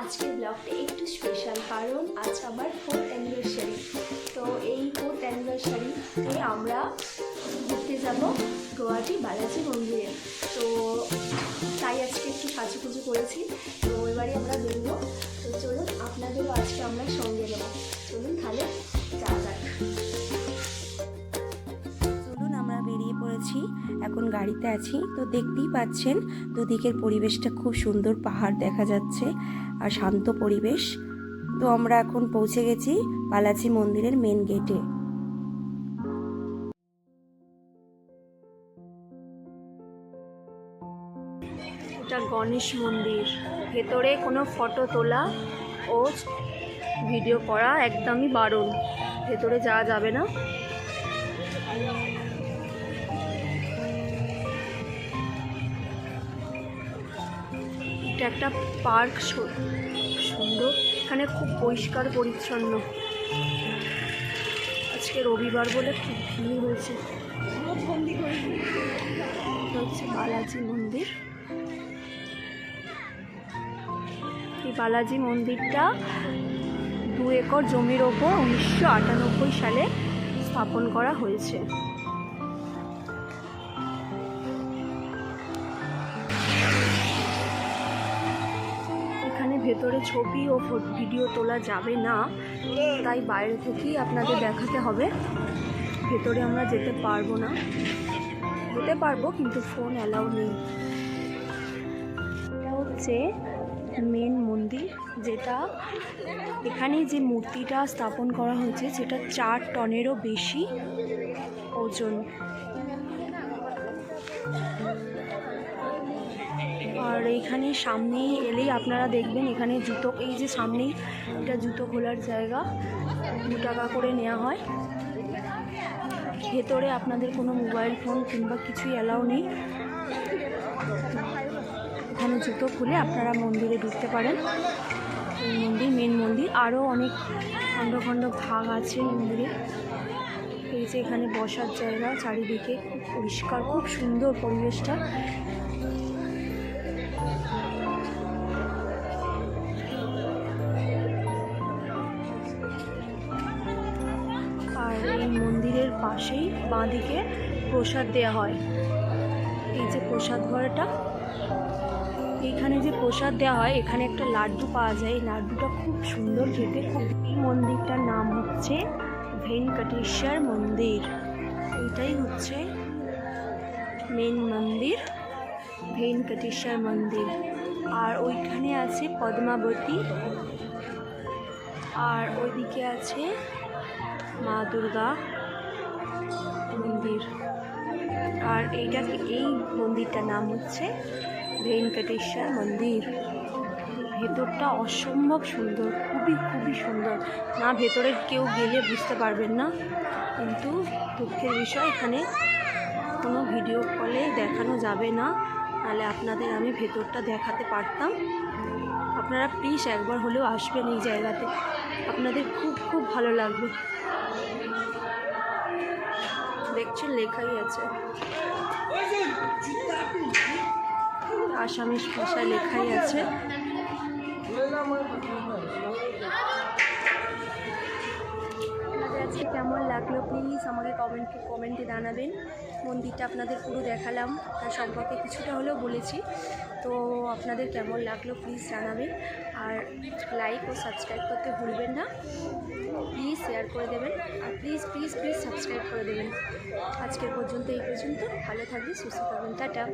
আজকের ব্লগটা একটু স্পেশাল, কারণ আজ আমার 4th অ্যানিভার্সারি। তো এই 4th অ্যানিভার্সারিতে আমরা ঘুরতে যাব গুয়াহাটি বালাজি মন্দিরে। তো তাই আজকে একটু সাজুগুজু করেছি। তো এবারে আমরা বেরোবো। তো চলুন, আপনাদেরও আজকে আমরা সঙ্গে নেব। চলুন তাহলে যাওয়া যাক। আমরা বেরিয়ে পড়েছি, এখন গাড়িতে আছি। তো দেখতেই পাচ্ছেন দুদিকের পরিবেশটা খুব সুন্দর, পাহাড় দেখা যাচ্ছে আর শান্ত পরিবেশ। তো আমরা এখন পৌঁছে গেছি বালাজি মন্দিরের মেন গেটে। এটা গণেশ মন্দির। ভেতরে কোনো ফটো তোলা ও ভিডিও করা একদমই বারণ, ভেতরে যাওয়া যাবে না। এটা একটা পার্ক, সুন্দর, এখানে খুব পরিষ্কার পরিচ্ছন্ন। আজকে রবিবার বলে খুব ভিড় হয়েছে। হচ্ছে বালাজি মন্দির। এই বালাজি মন্দিরটা 2 একর জমির ওপর 1998 সালে স্থাপন করা হয়েছে। এখানে ভেতরে ছবি ও ভিডিও তোলা যাবে না, তাই বাইরে থেকেই আপনাদের দেখাতে হবে। ভেতরে আমরা যেতে পারবো না, যেতে পারবো কিন্তু ফোন অ্যালাউ নেই। এটা হচ্ছে মেন মন্দির, যেটা এখানে যে মূর্তিটা স্থাপন করা হয়েছে সেটা 4 টনেরও বেশি ওজন। আর এইখানে সামনেই এলেই আপনারা দেখবেন এখানে জুতো, এই যে সামনেই এটা জুতো খোলার জায়গা, 2 টাকা করে নেওয়া হয়। ভেতরে আপনাদের কোনো মোবাইল ফোন কিংবা কিছুই অ্যালাউ নেই। এখানে জুতো খুলে আপনারা মন্দিরে ঢুকতে পারেন। এই মন্দির মেন মন্দির, আরও অনেক খণ্ড খণ্ড ভাগ আছে মন্দিরে। এই যে এখানে বসার জায়গা, চারিদিকে খুব পরিষ্কার, খুব সুন্দর পরিবেশটা। আর এই মন্দিরের পাশেই বাঁদিকে প্রসাদ দেওয়া হয়। এই যে প্রসাদ ঘরটা, এইখানে যে প্রসাদ দেওয়া হয়, এখানে একটা লাড্ডু পাওয়া যায়। এই লাড্ডুটা খুব সুন্দর খেতে। এই মন্দিরটার নাম হচ্ছে ভেঙ্কটেশ্বর মন্দির। এইটাই হচ্ছে মেন মন্দির, ভেঙ্কটেশ্বর মন্দির। আর ওইখানে আছে পদ্মাবতী, আর ওইদিকে আছে মা দুর্গা মন্দির। আর এই মন্দিরটার নাম হচ্ছে ভেঙ্কটেশ্বর মন্দির। ভেতরটা অসম্ভব সুন্দর, খুবই খুবই সুন্দর। না ভেতরে কেউ গেলে বুঝতে পারবেন না, কিন্তু দুঃখের বিষয় এখানে কোনো ভিডিও কলে দেখানো যাবে না, তাহলে আপনাদের আমি ভেতরটা দেখাতে পারতাম। আপনারা প্লিজ একবার হলেও আসবেন এই জায়গাতে, আপনাদের খুব খুব ভালো লাগবে। দেখছেন লেখাই আছে, আসামিস ভাষায় লেখাই আছে। আপনাদের আজকে কেমন লাগলো প্লিজ আমাকে কমেন্টে জানাবেন। মন্দিরটা আপনাদের পুরো দেখালাম, তার সম্পর্কে কিছুটা হলেও বলেছি। তো আপনাদের কেমন লাগলো প্লিজ জানাবেন। আর লাইক ও সাবস্ক্রাইব করতে ভুলবেন না। প্লিজ শেয়ার করে দেবেন, আর প্লিজ প্লিজ প্লিজ সাবস্ক্রাইব করে দেবেন। আজকের পর্যন্ত এই পর্যন্ত। ভালো থাকবেন, সুস্থ থাকবেন, টাটা।